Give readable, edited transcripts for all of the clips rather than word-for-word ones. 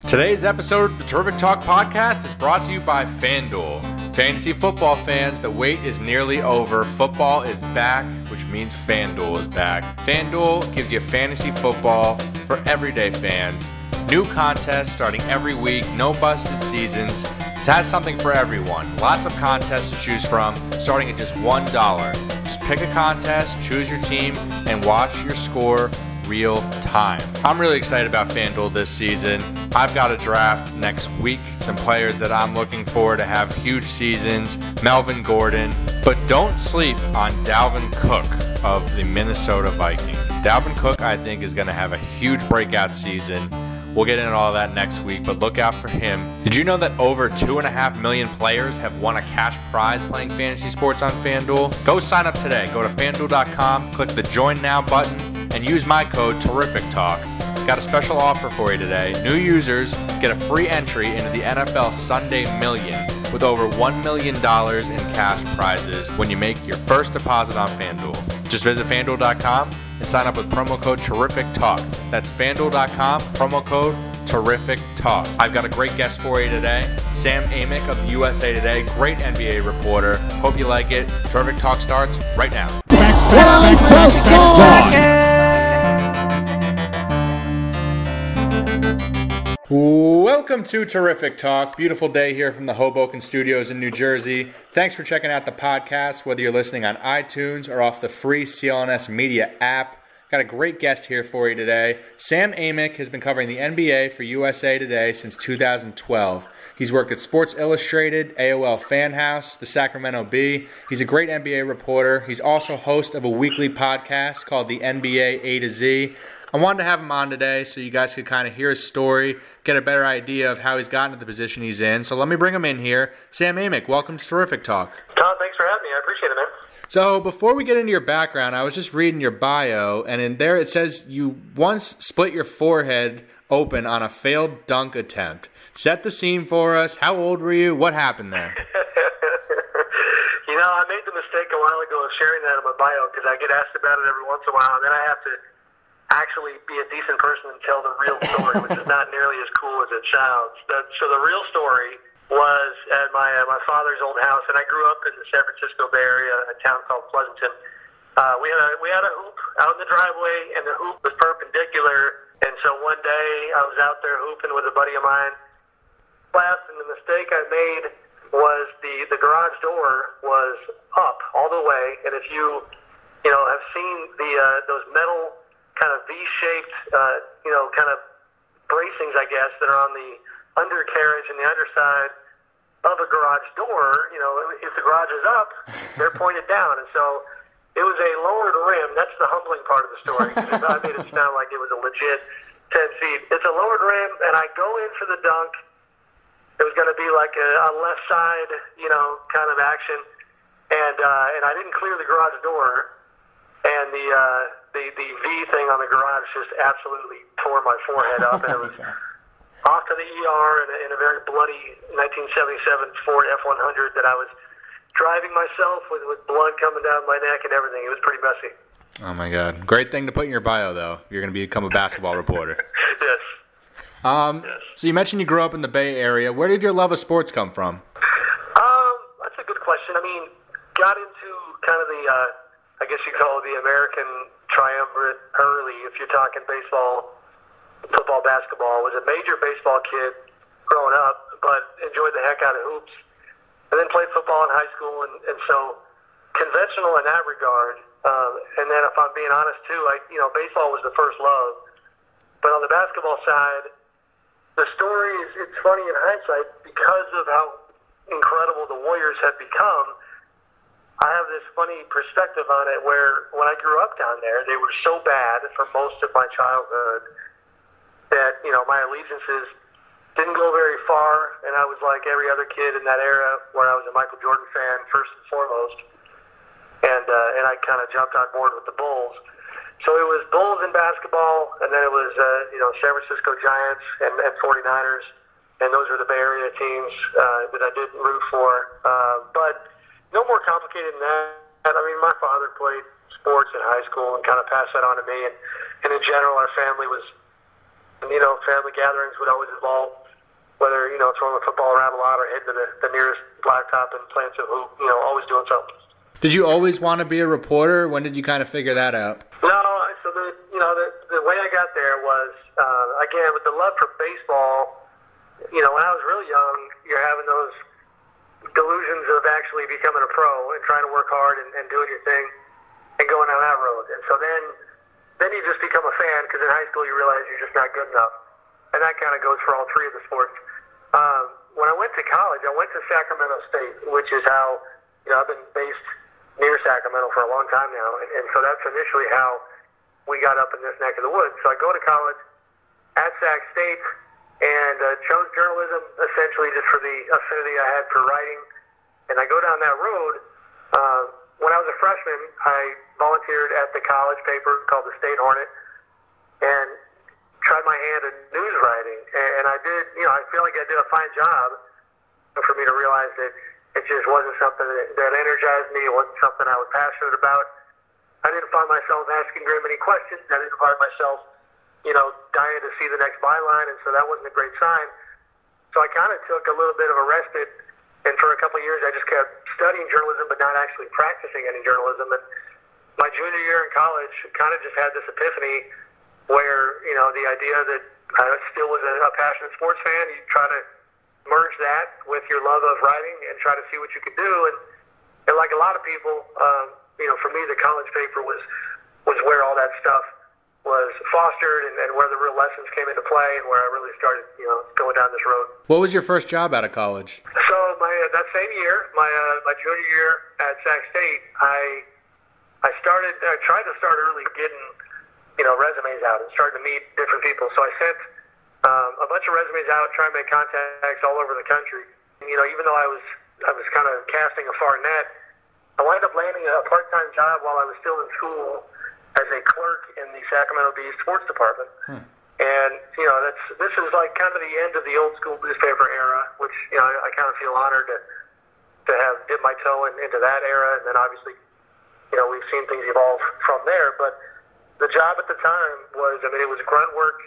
Today's episode of the Terrific Talk podcast is brought to you by FanDuel. Fantasy football fans, the wait is nearly over. Football is back, which means FanDuel is back. FanDuel gives you fantasy football for everyday fans. New contests starting every week, no busted seasons. This has something for everyone. Lots of contests to choose from, starting at just $1. Just pick a contest, choose your team, and watch your score real time. I'm really excited about FanDuel this season. I've got a draft next week, some players that I'm looking for to have huge seasons, Melvin Gordon, but don't sleep on Dalvin Cook of the Minnesota Vikings. Dalvin Cook, I think, is going to have a huge breakout season. We'll get into all that next week, but look out for him. Did you know that over 2.5 million players have won a cash prize playing fantasy sports on FanDuel? Go sign up today. Go to FanDuel.com, click the Join Now button, and use my code TerrificTalk. Got a special offer for you today. New users get a free entry into the NFL Sunday Million with over $1 million in cash prizes when you make your first deposit on FanDuel. Just visit FanDuel.com and sign up with promo code TerrificTalk. That's FanDuel.com, promo code TerrificTalk. I've got a great guest for you today. Sam Amick of USA Today, great NBA reporter. Hope you like it. Terrific Talk starts right now. Welcome to Terrific Talk. Beautiful day here from the Hoboken Studios in New Jersey. Thanks for checking out the podcast, whether you're listening on iTunes or off the free CLNS Media app. Got a great guest here for you today. Sam Amick has been covering the NBA for USA Today since 2012. He's worked at Sports Illustrated, AOL Fan House, the Sacramento Bee. He's a great NBA reporter. He's also host of a weekly podcast called the NBA A to Z. I wanted to have him on today so you guys could kind of hear his story, get a better idea of how he's gotten to the position he's in. So let me bring him in here. Sam Amick, welcome to Terrific Talk. Tom, thanks for having me. I appreciate it, man. So before we get into your background, I was just reading your bio, and in there it says you once split your forehead open on a failed dunk attempt. Set the scene for us. How old were you? What happened there? I made the mistake a while ago of sharing that in my bio because I get asked about it every once in a while, and then I have to actually be a decent person and tell the real story, which is not nearly as cool as it sounds. So the real story was at my father's old house, and I grew up in the San Francisco Bay Area, a town called Pleasanton. We had a hoop out in the driveway, and the hoop was perpendicular. And so one day I was out there hooping with a buddy of mine, and the mistake I made was the garage door was up all the way. And if you have seen those metal kind of V-shaped, kind of bracings, I guess, that are on the undercarriage and the underside of a garage door, if the garage is up, they're pointed down. And so it was a lowered rim. That's the humbling part of the story. I made it sound like it was a legit 10 feet. It's a lowered rim, and I go in for the dunk. It was going to be like a left side, kind of action. And I didn't clear the garage door. And the V thing on the garage just absolutely tore my forehead up, and it was off to the ER in a very bloody 1977 Ford F-100 that I was driving myself with blood coming down my neck and everything. It was pretty messy. Oh, my God. Great thing to put in your bio, though. You're going to become a basketball reporter. Yes. Yes. So you mentioned you grew up in the Bay Area. Where did your love of sports come from? That's a good question. I mean, got into kind of the, I guess you call it the American triumvirate early, if you're talking baseball, football, basketball. Was a major baseball kid growing up, but enjoyed the heck out of hoops. And then played football in high school, and so conventional in that regard. And then if I'm being honest too, baseball was the first love. But on the basketball side, the story it's funny in hindsight because of how incredible the Warriors have become. I have this funny perspective on it where when I grew up down there, they were so bad for most of my childhood that, my allegiances didn't go very far, and I was like every other kid in that era where I was a Michael Jordan fan first and foremost, and I kind of jumped on board with the Bulls. So it was Bulls in basketball, and then it was San Francisco Giants and 49ers, and those were the Bay Area teams that I did root for. But no more complicated than that. I mean, my father played sports in high school and kind of passed that on to me, and in general, our family was And, family gatherings would always involve whether, throwing the football around a lot or heading to the nearest blacktop and playing some hoop, always doing something. Did you always want to be a reporter? When did you kind of figure that out? No, so the way I got there was, again, with the love for baseball, when I was really young, you're having those delusions of actually becoming a pro and trying to work hard and doing your thing and going down that road. And so then you just become a fan because in high school you realize you're just not good enough. And that kind of goes for all three of the sports. When I went to college, I went to Sacramento State, which is how, I've been based near Sacramento for a long time now. And so that's initially how we got up in this neck of the woods. So I go to college at Sac State and chose journalism essentially just for the affinity I had for writing. And I go down that road. When I was a freshman, I volunteered at the college paper called the State Hornet and tried my hand at news writing. And I did, I feel like I did a fine job for me to realize that it just wasn't something that energized me. It wasn't something I was passionate about. I didn't find myself asking very many questions. I didn't find myself, dying to see the next byline, and so that wasn't a great sign. So I kind of took a little bit of a respite, and for a couple of years I just kept studying journalism but not actually practicing any journalism. And my junior year in college kind of just had this epiphany where, the idea that I still was a passionate sports fan, you try to merge that with your love of writing and try to see what you could do. And like a lot of people, for me, the college paper was where all that stuff was fostered and where the real lessons came into play and where I really started, going down this road. What was your first job out of college? So that same year, my junior year at Sac State, I tried to start early getting, resumes out and starting to meet different people. So I sent a bunch of resumes out, trying to make contacts all over the country. Even though I was kind of casting a far net, I wound up landing a part-time job while I was still in school as a clerk in the Sacramento Bee sports department. And, this is like kind of the end of the old school newspaper era, which, I kind of feel honored to have dipped my toe into that era. And then obviously, we've seen things evolve from there. But the job at the time was, it was grunt work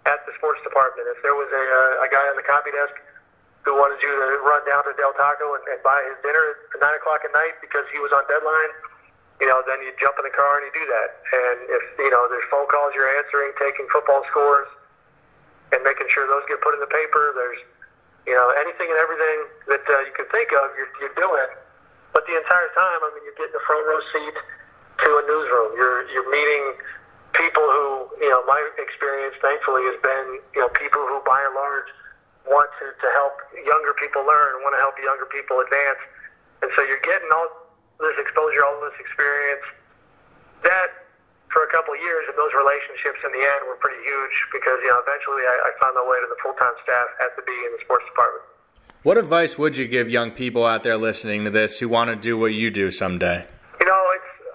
at the sports department. If there was a guy on the copy desk who wanted you to run down to Del Taco and buy his dinner at 9 o'clock at night because he was on deadline, then you jump in the car and you do that. And if, there's phone calls you're answering, taking football scores, and making sure those get put in the paper, there's, anything and everything that you can think of, you're doing. But the entire time, you're getting a front row seat to a newsroom. You're meeting people who, my experience, thankfully, has been, people who, by and large, want to help younger people learn, want to help younger people advance. And so you're getting all this exposure, all this experience. That, for a couple of years, and those relationships in the end were pretty huge because, eventually I found my way to the full-time staff at the Bee in the sports department. What advice would you give young people out there listening to this who want to do what you do someday?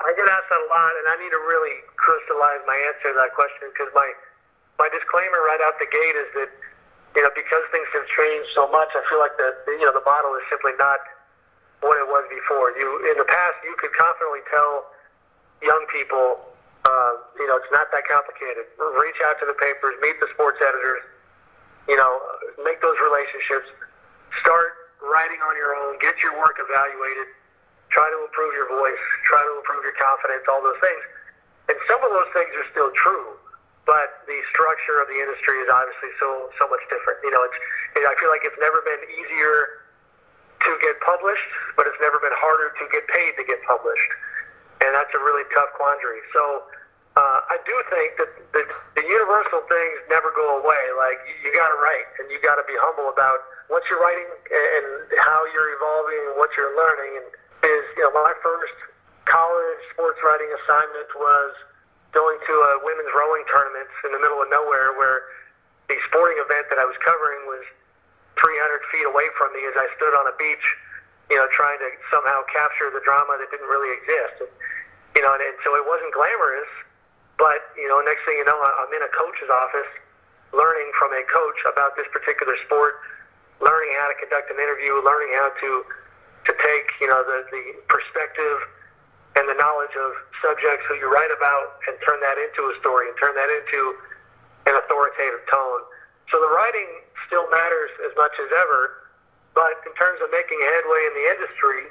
I get asked that a lot, and I need to really crystallize my answer to that question because my disclaimer right out the gate is that, because things have changed so much, I feel like the model is simply not what it was before. In the past, you could confidently tell young people, it's not that complicated. Reach out to the papers, meet the sports editors, make those relationships, start writing on your own, get your work evaluated, try to improve your voice, try to improve your confidence, all those things. And some of those things are still true, but the structure of the industry is obviously so much different. I feel like it's never been easier to get published, but it's never been harder to get paid to get published. And that's a really tough quandary. So I do think that the universal things never go away. Like, you got to write, and you got to be humble about what you're writing and how you're evolving and what you're learning. And my first college sports writing assignment was going to a women's rowing tournament in the middle of nowhere where the sporting event that I was covering was 300 feet away from me as I stood on a beach, trying to somehow capture the drama that didn't really exist. And so it wasn't glamorous, but, next thing you know, I'm in a coach's office learning from a coach about this particular sport, learning how to conduct an interview, learning how to take, the perspective and the knowledge of subjects who you write about and turn that into a story and turn that into, an authoritative tone. So the writing still matters as much as ever, but in terms of making headway in the industry,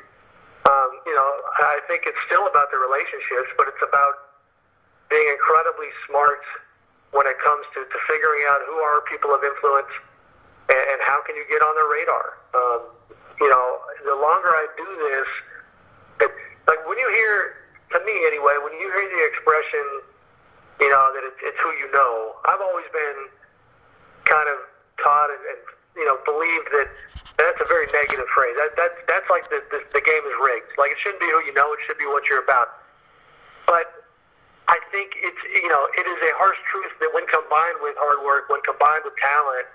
I think it's still about the relationships, but it's about being incredibly smart when it comes to figuring out who are people of influence and how can you get on their radar. The longer I do this, like when you hear, to me anyway, when you hear the expression, that it's who you know, I've always been kind of taught and believed that that's a very negative phrase. That's like the game is rigged. Like it shouldn't be who you know, it should be what you're about. But I think it is a harsh truth that when combined with hard work, when combined with talent,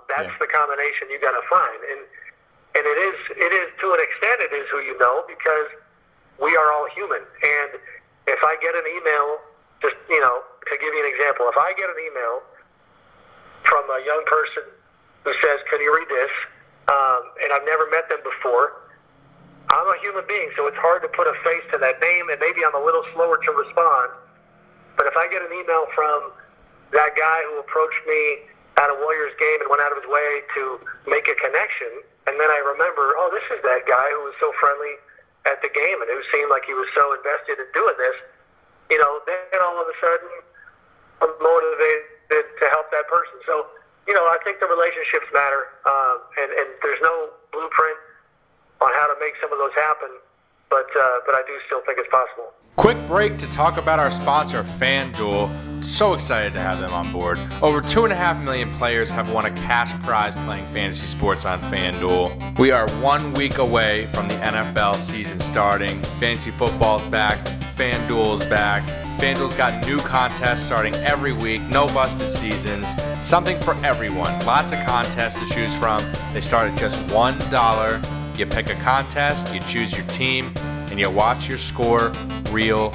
that's the combination you got to find. And it is to an extent it is who you know, because we are all human. And if I get an email, just to give you an example, if I get an email from a young person who says, "Can you read this?" And I've never met them before, I'm a human being, so it's hard to put a face to that name, and maybe I'm a little slower to respond. But if I get an email from that guy who approached me at a Warriors game and went out of his way to make a connection, and then I remember, oh, this is that guy who was so friendly at the game and who seemed like he was so invested in doing this, then all of a sudden I'm motivated to help that person. So, I think the relationships matter, and there's no blueprint on how to make some of those happen, but I do still think it's possible. Quick break to talk about our sponsor, FanDuel. So excited to have them on board. Over 2.5 million players have won a cash prize playing fantasy sports on FanDuel. We are 1 week away from the NFL season starting. Fantasy football's back. FanDuel's back. FanDuel's got new contests starting every week. No busted seasons. Something for everyone. Lots of contests to choose from. They start at just $1. You pick a contest, you choose your team, and you watch your score real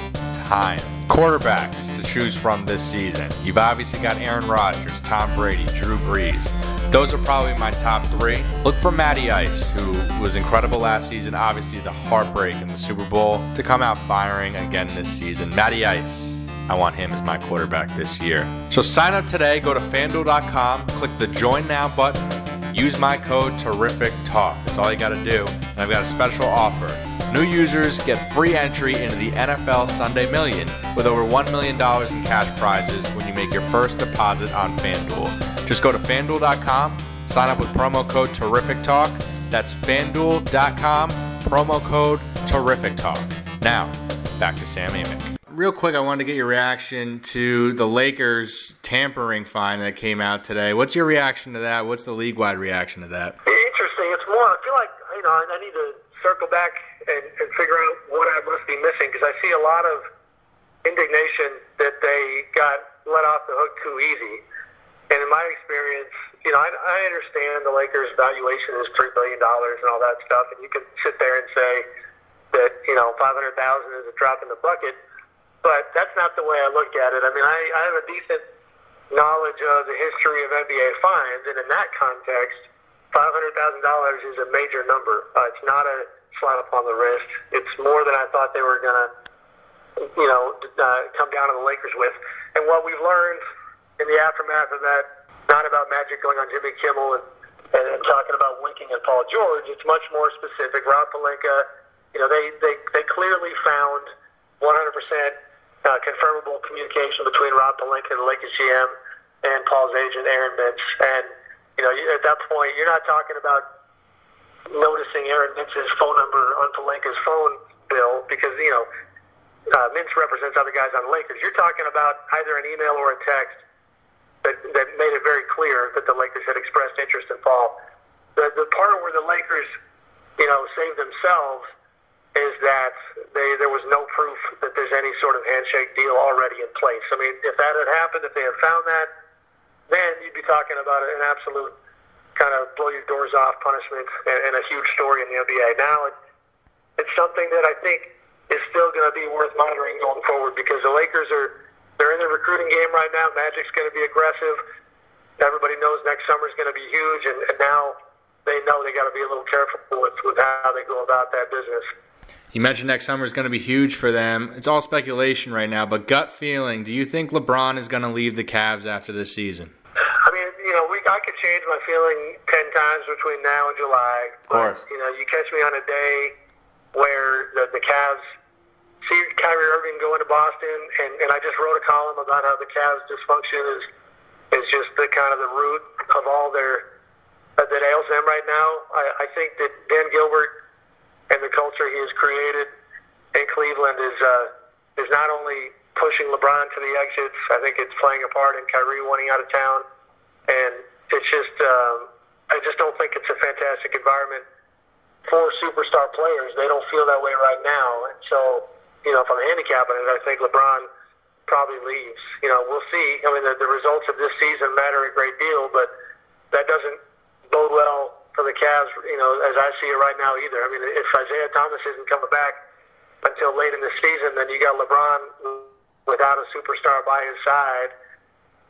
time. Quarterbacks to choose from this season. You've obviously got Aaron Rodgers, Tom Brady, Drew Brees. Those are probably my top three. Look for Matty Ice, who was incredible last season. Obviously the heartbreak in the Super Bowl, to come out firing again this season. Matty Ice, I want him as my quarterback this year. So sign up today, go to FanDuel.com, click the Join Now button, use my code TerrificTalk. That's all you got to do. And I've got a special offer. New users get free entry into the NFL Sunday Million with over $1 million in cash prizes when you make your first deposit on FanDuel. Just go to FanDuel.com, sign up with promo code TerrificTalk. That's FanDuel.com, promo code TerrificTalk. Now, back to Sam Amick. Real quick, I wanted to get your reaction to the LAKERS tampering fine that came out today. What's your reaction to that? What's the league-wide reaction to that? Interesting. It's more, I feel like, I need to circle back and figure out what I must be missing, because I see a lot of indignation that they got let off the hook too easy. And in my experience, I understand the Lakers' valuation is $3 billion and all that stuff, and you can sit there and say that, $500,000 is a drop in the bucket, but that's not the way I look at it. I mean, I have a decent knowledge of the history of NBA fines, and in that context, $500,000 is a major number. It's not a slap on the wrist. It's more than I thought they were going to, come down on the Lakers with. And what we've learned in the aftermath of that, not about Magic going on Jimmy Kimmel and talking about winking at Paul George, it's much more specific. Rob Pelinka, they clearly found 100% confirmable communication between Rob Pelinka, the Lakers GM, and Paul's agent, Aaron Mintz. And, at that point, you're not talking about noticing Aaron Mintz's phone number on Pelinka's phone bill because, Mintz represents other guys on the Lakers. You're talking about either an email or a text that made it very clear that the Lakers had expressed interest in Paul. The part where the Lakers, saved themselves is that there was no proof that there's any sort of handshake deal already in place. I mean, if that had happened, if they had found that, then you'd be talking about an absolute kind of blow your doors off punishment and a huge story in the NBA. Now it's something that I think is still going to be worth monitoring going forward, because the Lakers they're in the recruiting game right now. Magic's going to be aggressive. Everybody knows next summer's going to be huge, and now they know they got to be a little careful with how they go about that business. You mentioned next summer is going to be huge for them. It's all speculation right now, but gut feeling, do you think LeBron is going to leave the Cavs after this season? I mean, I could change my feeling 10 times between now and July. Of course. But, you catch me on a day where the Cavs see Kyrie Irving going to Boston, and I just wrote a column about how the Cavs' dysfunction is just the kind of the root of all that ails them right now. I think that Dan Gilbert and the culture he has created in Cleveland is not only pushing LeBron to the exits. I think it's playing a part in Kyrie wanting out of town, and it's just I just don't think it's a fantastic environment for superstar players. They don't feel that way right now, and so if I'm handicapping it, I think LeBron probably leaves. We'll see. I mean, the results of this season matter a great deal, but that doesn't bode well for the Cavs, as I see it right now either. I mean, if Isaiah Thomas isn't coming back until late in the season, then you got LeBron without a superstar by his side.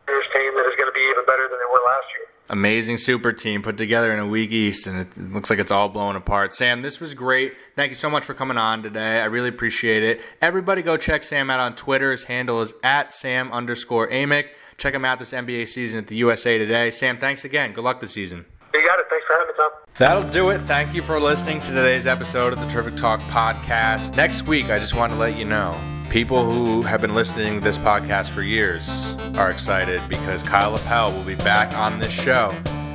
There's a team that is going to be even better than they were last year. Amazing super team put together in a week East, and it looks like it's all blowing apart. Sam, this was great. Thank you so much for coming on today. I really appreciate it. Everybody go check Sam out on Twitter. His handle is @Sam_Amick. Check him out this NBA season at the USA Today. Sam, thanks again. Good luck this season. You got it. Thanks for having me, Tom. That'll do it. Thank you for listening to today's episode of the Terrific Talk podcast. Next week, I just want to let you know, people who have been listening to this podcast for years are excited because Kyle Appel will be back on this show.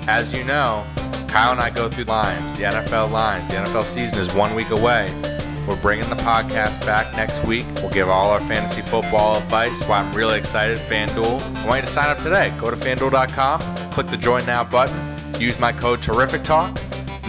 As you know, Kyle and I go through lines, the NFL lines. The NFL season is 1 week away. We're bringing the podcast back next week. We'll give all our fantasy football advice. That's why I'm really excited. FanDuel. I want you to sign up today. Go to FanDuel.com, click the Join Now button, use my code TerrificTalk.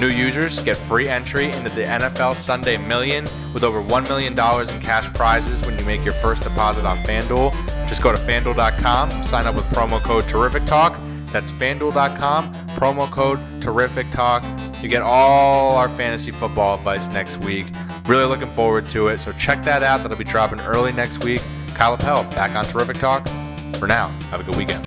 New users get free entry into the NFL Sunday Million with over $1 million in cash prizes when you make your first deposit on FanDuel. Just go to FanDuel.com, sign up with promo code TerrificTalk. That's FanDuel.com, promo code TerrificTalk. You get all our fantasy football advice next week. Really looking forward to it, so check that out. That'll be dropping early next week. Kyle Appel back on Terrific Talk. For now, have a good weekend.